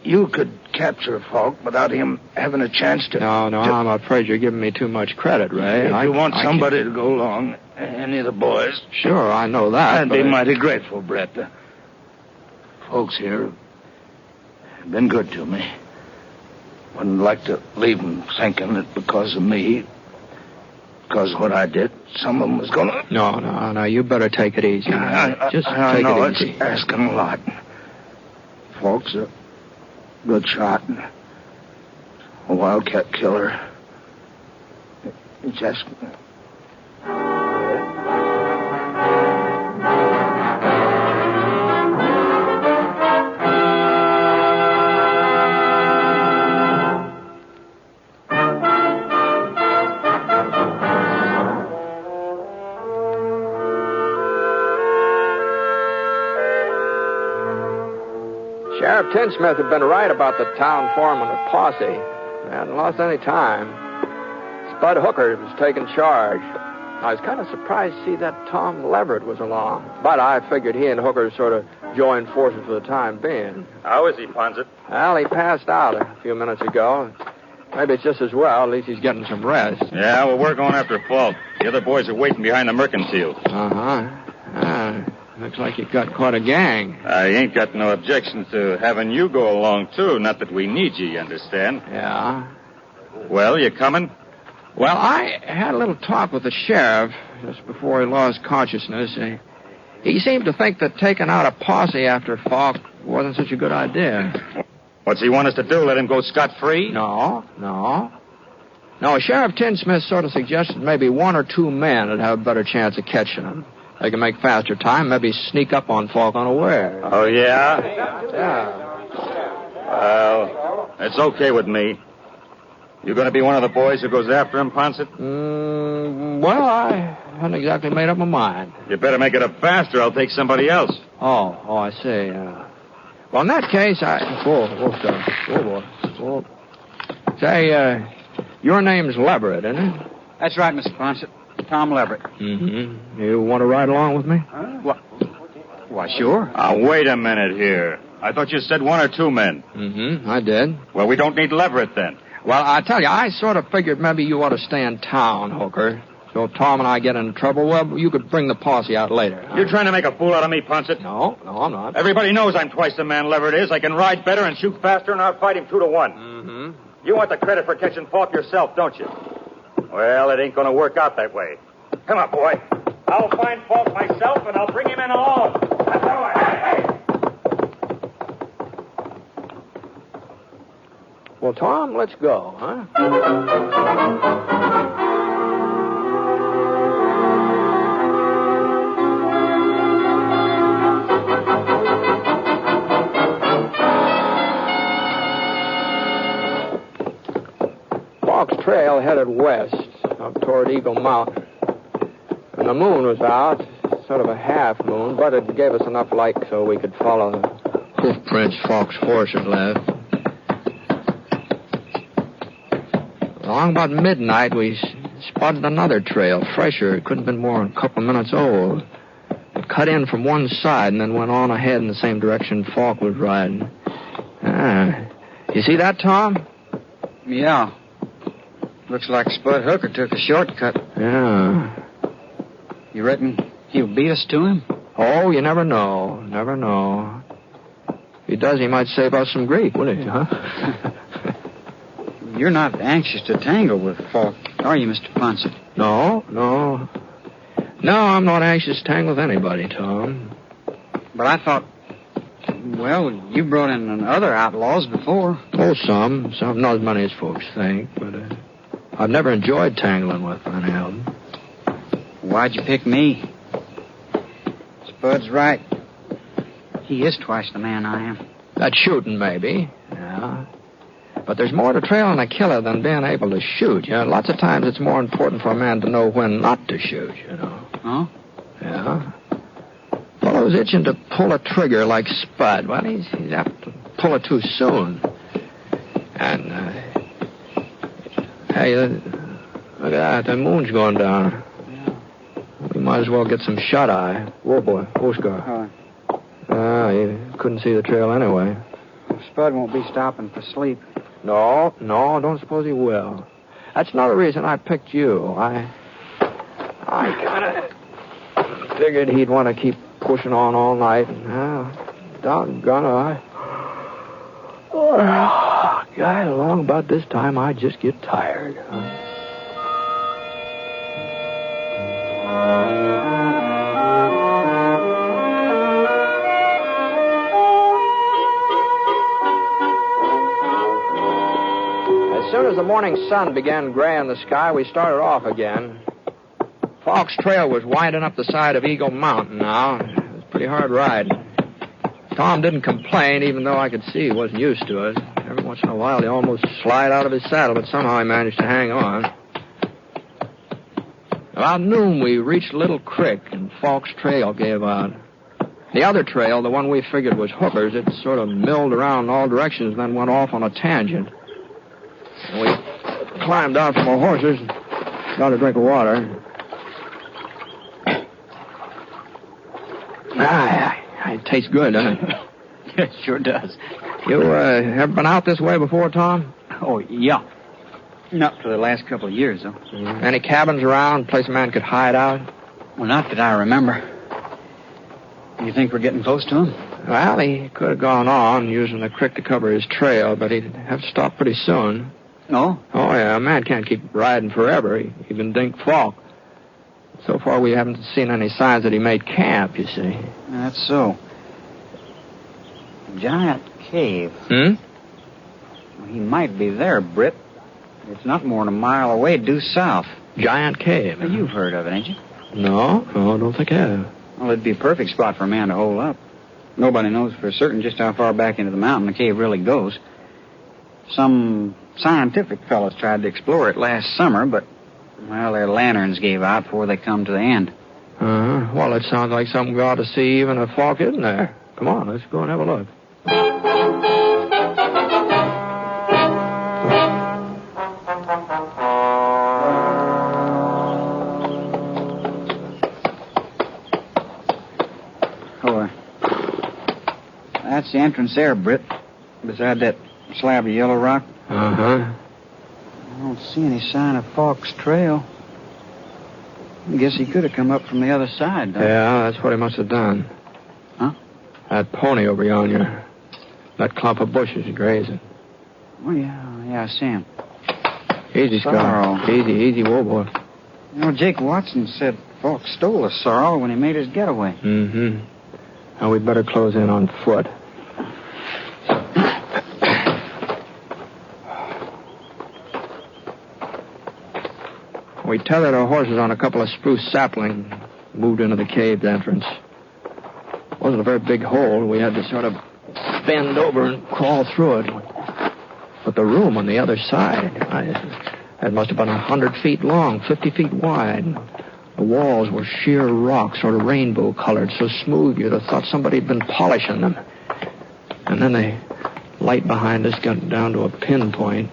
you could capture Falk without him having a chance to... No, I'm afraid you're giving me too much credit, Ray. If you want somebody to go along, any of the boys... Sure, I know that, I'd be mighty grateful, Brett. The folks here have been good to me. Wouldn't like to leave them thinking that because of me, because of what I did, some of them was going to... No, you better take it easy. Just I take know it easy. It's asking a lot. Falk's a good shot. A wildcat killer. It's asking... Sheriff Tinsmith had been right about the town foreman of posse. They hadn't lost any time. Spud Hooker was taking charge. I was kind of surprised to see that Tom Leverett was along. But I figured he and Hooker sort of joined forces for the time being. How is he, Ponset? Well, he passed out a few minutes ago. Maybe it's just as well. At least he's getting some rest. Yeah, well, we're going after Falk. The other boys are waiting behind the mercantile. Looks like you've got quite a gang. I ain't got no objections to having you go along, too. Not that we need you understand? Yeah. Well, you coming? Well, I had a little talk with the sheriff just before he lost consciousness. He seemed to think that taking out a posse after Falk wasn't such a good idea. What's he want us to do, let him go scot-free? No. Sheriff Tinsmith sort of suggested maybe 1 or 2 men would have a better chance of catching him. They can make faster time, maybe sneak up on Falk unaware. Oh, yeah? Yeah. Well, it's okay with me. You going to be one of the boys who goes after him, Ponset? Well, I haven't exactly made up my mind. You better make it up faster. I'll take somebody else. Oh, I see. Well, in that case, Whoa. Say, your name's Leverett, isn't it? That's right, Mr. Ponset. Tom Leverett. Mm-hmm. You want to ride along with me? Why, sure. Wait a minute here. I thought you said 1 or 2 men. Mm-hmm, I did. Well, we don't need Leverett then. Well, I tell you, I sort of figured maybe you ought to stay in town, Hooker. So if Tom and I get in trouble, well, you could bring the posse out later. You're trying to make a fool out of me, Ponset? No, I'm not. Everybody knows I'm twice the man Leverett is. I can ride better and shoot faster, and I'll fight him 2 to 1. Mm-hmm. You want the credit for catching Falk yourself, don't you? Well, it ain't going to work out that way. Come on, boy. I'll find Falk myself, and I'll bring him in alone. That's all right. Hey! Well, Tom, let's go, huh? Falk's trail headed west up toward Eagle Mountain. And the moon was out, sort of a half moon, but it gave us enough light so we could follow the hoof prints Falk's horse had left. Along about midnight, we spotted another trail, fresher. It couldn't have been more than a couple minutes old. It cut in from one side and then went on ahead in the same direction Falk was riding. You see that, Tom? Yeah. Looks like Spud Hooker took a shortcut. Yeah. You reckon he'll beat us to him? Oh, you never know. Never know. If he does, he might save us some grief, wouldn't he, huh? You're not anxious to tangle with Falk, are you, Mr. Ponset? No, I'm not anxious to tangle with anybody, Tom. But I thought, well, you brought in other outlaws before. Oh, some. Not as many as folks think, but I've never enjoyed tangling with any of them. Why'd you pick me? Spud's right. He is twice the man I am. That shooting, maybe. Yeah. But there's more to trailing a killer than being able to shoot. You know, lots of times it's more important for a man to know when not to shoot, you know. Huh? Yeah. Fellow's itching to pull a trigger like Spud. Well, he's apt to pull it too soon. And, hey, look at that. The moon's going down. Yeah. We might as well get some shut-eye. Whoa, boy. Oscar. You couldn't see the trail anyway. Spud won't be stopping for sleep. No, don't suppose he will. That's another reason I picked you. I kind of figured he'd want to keep pushing on all night. Doggone it, guy, along about this time, I just get tired. As soon as the morning sun began gray in the sky, we started off again. Falk's trail was winding up the side of Eagle Mountain now. It was a pretty hard ride. Tom didn't complain, even though I could see he wasn't used to it. Every once in a while, he almost slid out of his saddle, but somehow he managed to hang on. About noon, we reached Little Creek, and Falk's trail gave out. The other trail, the one we figured was Hooker's, it sort of milled around in all directions and then went off on a tangent. And we climbed out from our horses and got a drink of water. It tastes good, doesn't it? It sure does. You ever been out this way before, Tom? Oh, yeah. Not for the last couple of years, though. Any cabins around, place a man could hide out? Well, not that I remember. You think we're getting close to him? Well, he could have gone on using the creek to cover his trail, but he'd have to stop pretty soon. Oh? Oh, yeah. A man can't keep riding forever. Even Dink Falk. So far, we haven't seen any signs that he made camp, you see. That's so. Giant cave. Hmm? Well, he might be there, Brit. It's not more than a mile away, due south. Giant cave? Well, you've heard of it, ain't you? No, I don't think I have. Well, it'd be a perfect spot for a man to hole up. Nobody knows for certain just how far back into the mountain the cave really goes. Some scientific fellows tried to explore it last summer, but, well, their lanterns gave out before they come to the end. Well, it sounds like something we ought to see even if Falk isn't there. Come on, let's go and have a look. That's the entrance there, Brit. Beside that slab of yellow rock. Uh-huh. I don't see any sign of Falk's trail. I guess he could have come up from the other side, though. Yeah, that's what he must have done. Huh? That pony over yonder. That clump of bushes grazing. Oh, yeah, I see him. Easy, Scar. Easy, whoa, boy. You know, Jake Watson said Falk stole a sorrel when he made his getaway. Mm-hmm. Now, we'd better close in on foot. We tethered our horses on a couple of spruce saplings, moved into the cave entrance. It wasn't a very big hole. We had to sort of bend over and crawl through it. But the room on the other side, it must have been 100 feet long, 50 feet wide. The walls were sheer rock, sort of rainbow-colored, so smooth you'd have thought somebody had been polishing them. And then the light behind us got down to a pinpoint.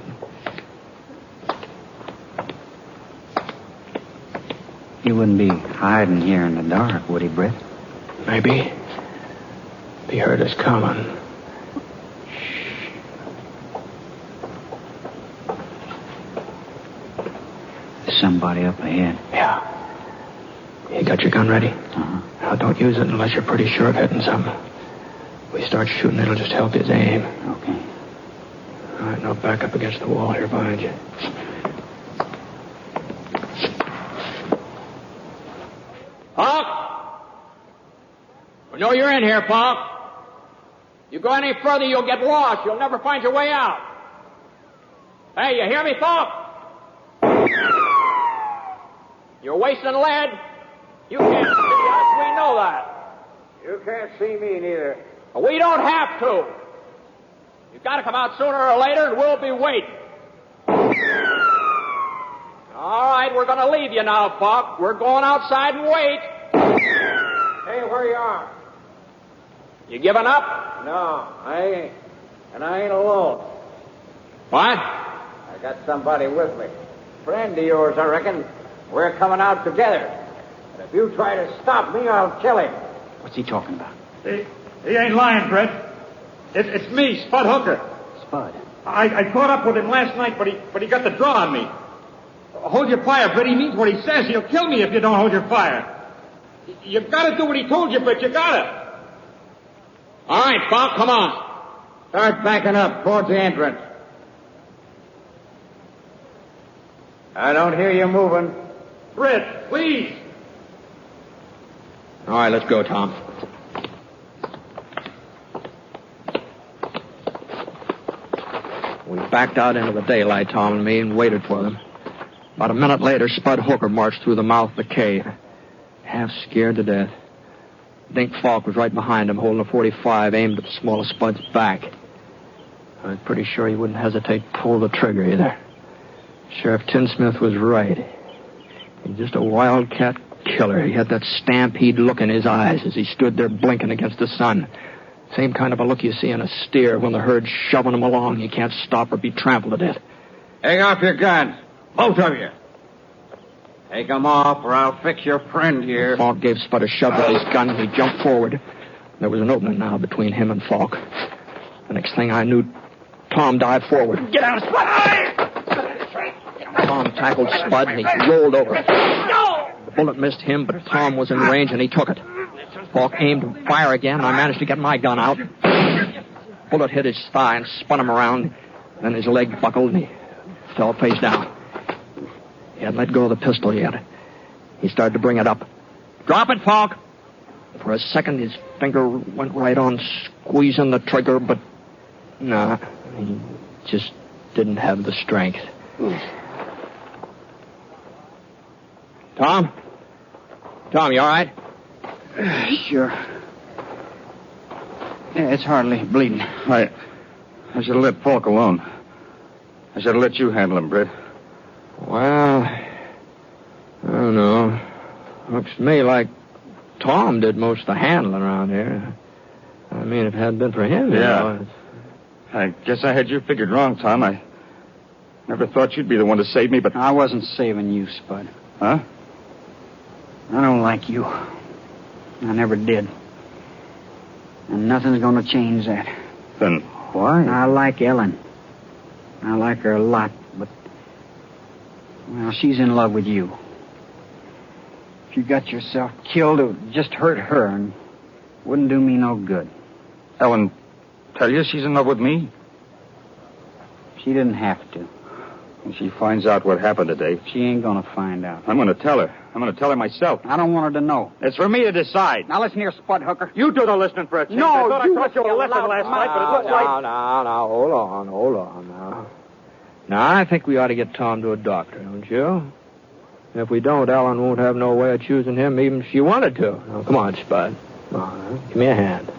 He wouldn't be hiding here in the dark, would he, Brit? Maybe. He heard us coming. There's somebody up ahead. Yeah. You got your gun ready? Uh-huh. Now, don't use it unless you're pretty sure of hitting something. We start shooting, it'll just help his aim. Okay. All right, now back up against the wall here behind you. know you're in here, Falk. You go any further, you'll get lost. You'll never find your way out. Hey, you hear me, Falk? You're wasting lead. You can't see us. We know that. You can't see me neither. We don't have to. You've got to come out sooner or later, and we'll be waiting. All right, we're going to leave you now, Falk. We're going outside and wait. Hey, where you are? You giving up? No, I ain't. And I ain't alone. What? I got somebody with me. Friend of yours, I reckon. We're coming out together. And if you try to stop me, I'll kill him. What's he talking about? He ain't lying, Brit. It's me, Spud Hooker. Spud? I caught up with him last night, but he got the draw on me. Hold your fire, Brit. He means what he says. He'll kill me if you don't hold your fire. You've got to do what he told you, Brit. You got to. All right, Falk, come on. Start backing up towards the entrance. I don't hear you moving. Brit, please. All right, let's go, Tom. We backed out into the daylight, Tom and me, and waited for them. About a minute later, Spud Hooker marched through the mouth of the cave, half scared to death. Dink Falk was right behind him, holding a .45 aimed at the small of Spud's back. I was pretty sure he wouldn't hesitate to pull the trigger either. Sheriff Tinsmith was right. He's just a wildcat killer. He had that stampede look in his eyes as he stood there blinking against the sun. Same kind of a look you see in a steer when the herd's shoving him along. You can't stop or be trampled to death. Hang off your guns. Both of you. Take them off, or I'll fix your friend here. Falk gave Spud a shove with his gun, and he jumped forward. There was an opening now between him and Falk. The next thing I knew, Tom dived forward. Get out, Spud! Tom tackled Spud, and he rolled over. The bullet missed him, but Tom was in range, and he took it. Falk aimed to fire again, and I managed to get my gun out. Bullet hit his thigh and spun him around. Then his leg buckled, and he fell face down. He hadn't let go of the pistol yet. He started to bring it up. Drop it, Falk! For a second, his finger went right on squeezing the trigger, but no, he just didn't have the strength. Tom? Tom, you all right? Sure. Yeah, it's hardly bleeding. I should have let Falk alone. I should have let you handle him, Brit. Well, I don't know. Looks to me like Tom did most of the handling around here. I mean, if it hadn't been for him, you know, I guess I had you figured wrong, Tom. I never thought you'd be the one to save me, but... I wasn't saving you, Spud. Huh? I don't like you. I never did. And nothing's going to change that. Then why? I like Ellen. I like her a lot, but... well, she's in love with you. If you got yourself killed, it would just hurt her and wouldn't do me no good. Ellen, tell you she's in love with me? She didn't have to. When she finds out what happened today... she ain't going to find out. I'm going to tell her. I'm going to tell her myself. I don't want her to know. It's for me to decide. Now listen here, Spud Hooker. You do the listening for a change. No, I thought you I taught you a lesson last night, but it looks like... Now, hold on now. Now, I think we ought to get Tom to a doctor, don't you? If we don't, Ellen won't have no way of choosing him even if she wanted to. Now, come on, Spud. Come on, give me a hand.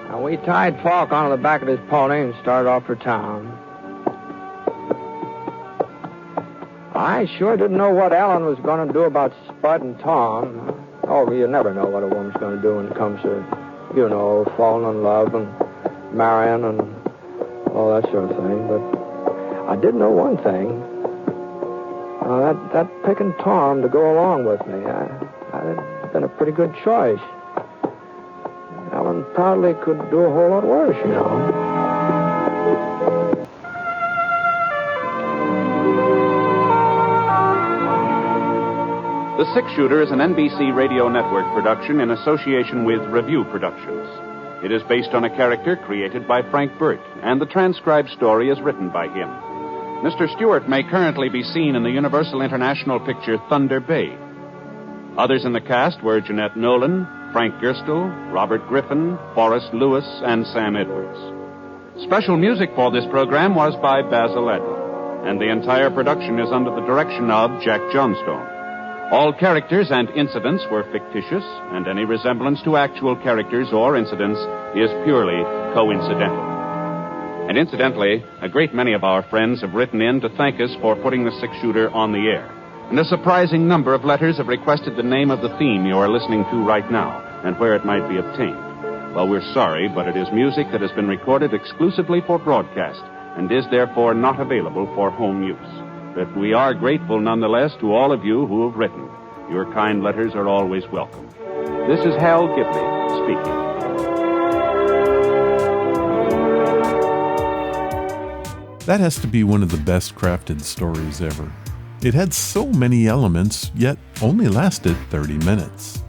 Now, we tied Falk onto the back of his pony and started off for town. I sure didn't know what Ellen was going to do about Spud and Tom. Oh, you never know what a woman's going to do when it comes to, you know, falling in love and marrying and all that sort of thing. But I did know one thing. That picking Tom to go along with me, I'd been a pretty good choice. Ellen probably could do a whole lot worse, you know. The Six Shooter is an NBC Radio Network production in association with Review Productions. It is based on a character created by Frank Burt, and the transcribed story is written by him. Mr. Stewart may currently be seen in the Universal International picture Thunder Bay. Others in the cast were Jeanette Nolan, Frank Gerstle, Robert Griffin, Forrest Lewis, and Sam Edwards. Special music for this program was by Basil Adler, and the entire production is under the direction of Jack Johnstone. All characters and incidents were fictitious, and any resemblance to actual characters or incidents is purely coincidental. And incidentally, a great many of our friends have written in to thank us for putting the six-shooter on the air. And a surprising number of letters have requested the name of the theme you are listening to right now and where it might be obtained. Well, we're sorry, but it is music that has been recorded exclusively for broadcast and is therefore not available for home use. But we are grateful nonetheless to all of you who have written. Your kind letters are always welcome. This is Hal Gibley speaking. That has to be one of the best crafted stories ever. It had so many elements, yet only lasted 30 minutes,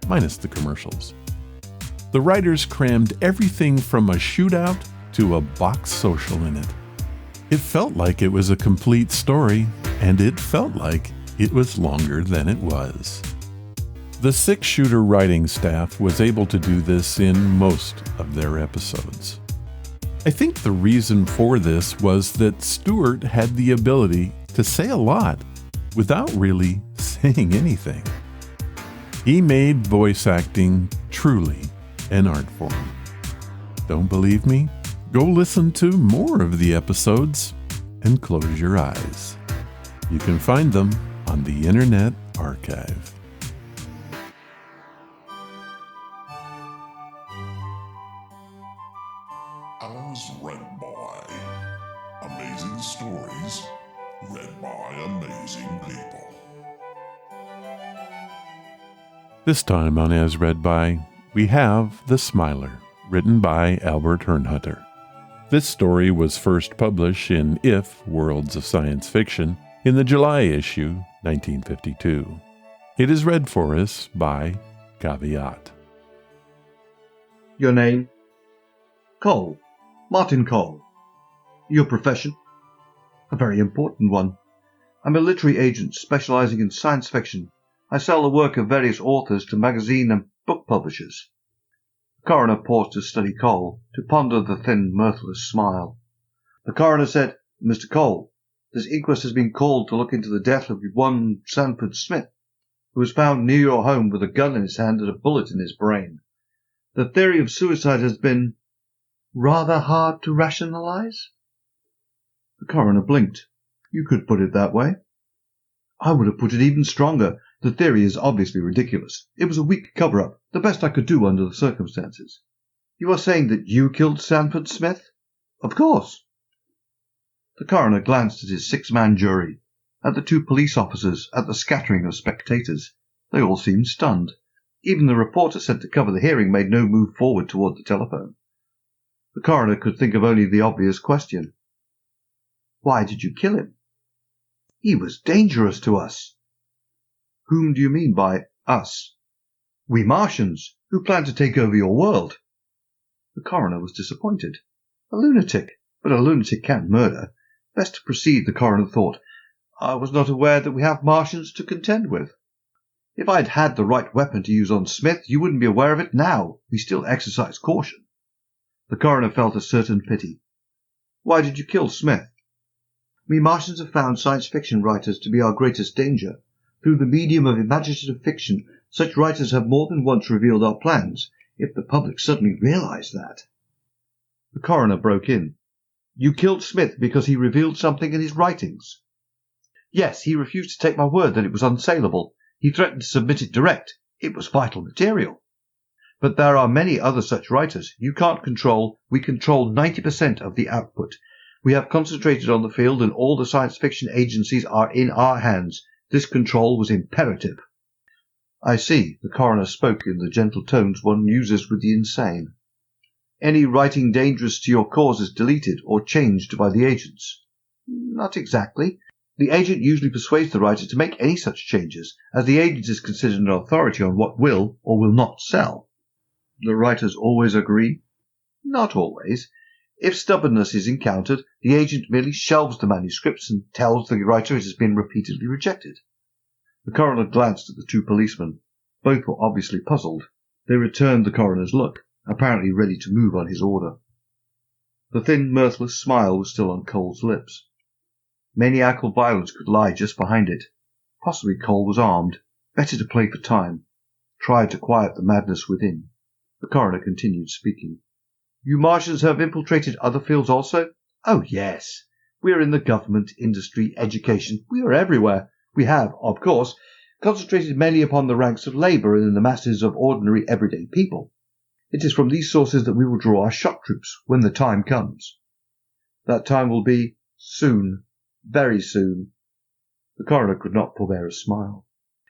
minus the commercials. The writers crammed everything from a shootout to a box social in it. It felt like it was a complete story, and it felt like it was longer than it was. The six-shooter writing staff was able to do this in most of their episodes. I think the reason for this was that Stewart had the ability to say a lot without really saying anything. He made voice acting truly an art form. Don't believe me? Go listen to more of the episodes and close your eyes. You can find them on the Internet Archive. As read by amazing stories, read by amazing people. This time on As Read By, we have The Smiler, written by Albert Herrnhuter. This story was first published in If, Worlds of Science Fiction, in the July issue, 1952. It is read for us by Caveat. Your name? Cole. Martin Cole. Your profession? A very important one. I'm a literary agent specializing in science fiction. I sell the work of various authors to magazine and book publishers. The coroner paused to study Cole, to ponder the thin, mirthless smile. The coroner said, Mr. Cole, this inquest has been called to look into the death of one Sanford Smith, who was found near your home with a gun in his hand and a bullet in his brain. The theory of suicide has been rather hard to rationalize? The coroner blinked. You could put it that way. I would have put it even stronger. The theory is obviously ridiculous. It was a weak cover-up, the best I could do under the circumstances. You are saying that you killed Sanford Smith? Of course. The coroner glanced at his six-man jury, at the two police officers, at the scattering of spectators. They all seemed stunned. Even the reporter sent to cover the hearing made no move forward toward the telephone. The coroner could think of only the obvious question. Why did you kill him? He was dangerous to us. Whom do you mean by us? We Martians, who plan to take over your world. The coroner was disappointed. A lunatic, but a lunatic can't murder. Best to proceed, the coroner thought. I was not aware that we have Martians to contend with. If I'd had the right weapon to use on Smith, you wouldn't be aware of it now. We still exercise caution. The coroner felt a certain pity. Why did you kill Smith? We Martians have found science fiction writers to be our greatest danger. Through the medium of imaginative fiction, such writers have more than once revealed our plans, if the public suddenly realized that. The coroner broke in. You killed Smith because he revealed something in his writings? Yes, he refused to take my word that it was unsaleable. He threatened to submit it direct. It was vital material. But there are many other such writers you can't control. We control 90% of the output. We have concentrated on the field and all the science fiction agencies are in our hands. This control was imperative. I see, the coroner spoke in the gentle tones one uses with the insane. Any writing dangerous to your cause is deleted or changed by the agents. Not exactly. The agent usually persuades the writer to make any such changes, as the agent is considered an authority on what will or will not sell. The writers always agree? Not always. If stubbornness is encountered, the agent merely shelves the manuscripts and tells the writer it has been repeatedly rejected. The coroner glanced at the two policemen. Both were obviously puzzled. They returned the coroner's look, apparently ready to move on his order. The thin, mirthless smile was still on Cole's lips. Maniacal violence could lie just behind it. Possibly Cole was armed. Better to play for time. Tried to quiet the madness within. The coroner continued speaking. You Martians have infiltrated other fields also? Oh, yes. We are in the government, industry, education. We are everywhere. We have, of course, concentrated mainly upon the ranks of labour and in the masses of ordinary, everyday people. It is from these sources that we will draw our shock troops when the time comes. That time will be soon. Very soon. The coroner could not forbear a smile.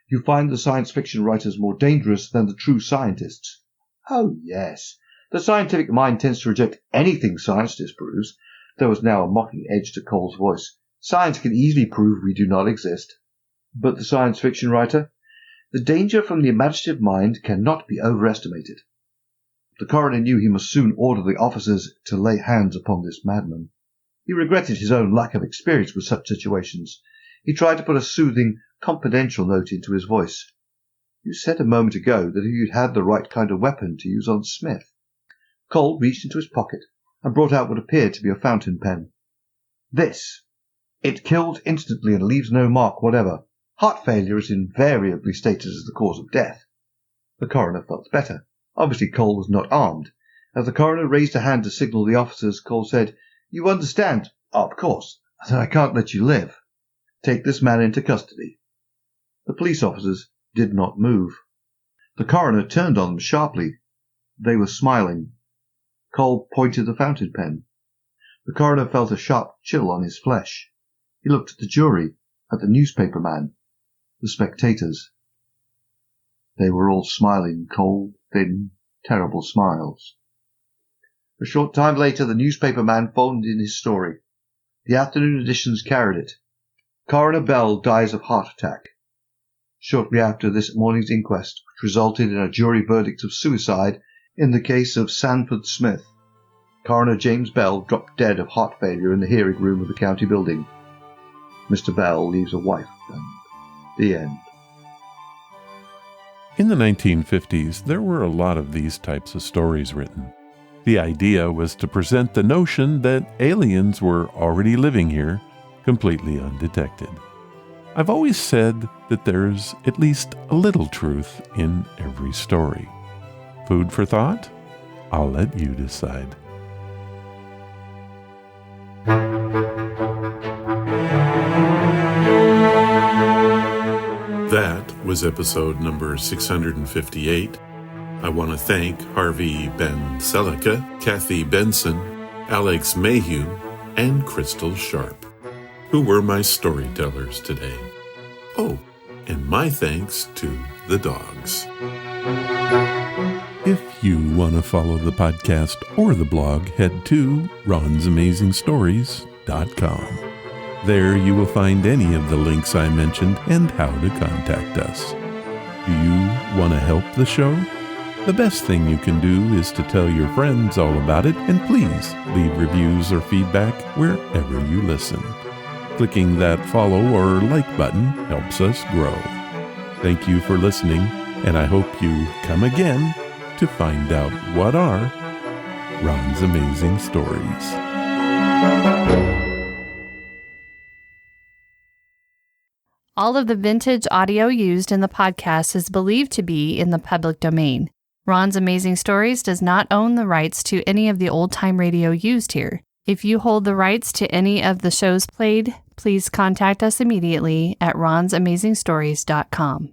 You find the science fiction writers more dangerous than the true scientists? Oh, yes. The scientific mind tends to reject anything science disproves. There was now a mocking edge to Cole's voice. Science can easily prove we do not exist. But the science fiction writer? The danger from the imaginative mind cannot be overestimated. The coroner knew he must soon order the officers to lay hands upon this madman. He regretted his own lack of experience with such situations. He tried to put a soothing, confidential note into his voice. You said a moment ago that you'd had the right kind of weapon to use on Smith. Cole reached into his pocket and brought out what appeared to be a fountain pen. This. It killed instantly and leaves no mark whatever. Heart failure is invariably stated as the cause of death. The coroner felt better. Obviously Cole was not armed. As the coroner raised a hand to signal the officers, Cole said, You understand, of course, that I can't let you live. Take this man into custody. The police officers did not move. The coroner turned on them sharply. They were smiling. Cole pointed the fountain pen. The coroner felt a sharp chill on his flesh. He looked at the jury, at the newspaper man, the spectators. They were all smiling, cold, thin, terrible smiles. A short time later, the newspaper man phoned in his story. The afternoon editions carried it. Coroner Bell dies of heart attack. Shortly after this morning's inquest, which resulted in a jury verdict of suicide in the case of Sanford Smith, Coroner James Bell dropped dead of heart failure in the hearing room of the county building. Mr. Bell leaves a wife and the end. In the 1950s, there were a lot of these types of stories written. The idea was to present the notion that aliens were already living here, completely undetected. I've always said that there's at least a little truth in every story. Food for thought? I'll let you decide. That was episode number 658. I want to thank Harvey Ben Selica, Kathy Benson, Alex Mayhew, and Crystal Sharp, who were my storytellers today. Oh, and my thanks to the dogs. If you want to follow the podcast or the blog, head to ronsamazingstories.com. There you will find any of the links I mentioned and how to contact us. Do you want to help the show? The best thing you can do is to tell your friends all about it, and please leave reviews or feedback wherever you listen. Clicking that follow or like button helps us grow. Thank you for listening, and I hope you come again to find out what are Ron's Amazing Stories. All of the vintage audio used in the podcast is believed to be in the public domain. Ron's Amazing Stories does not own the rights to any of the old-time radio used here. If you hold the rights to any of the shows played, please contact us immediately at ronsamazingstories.com.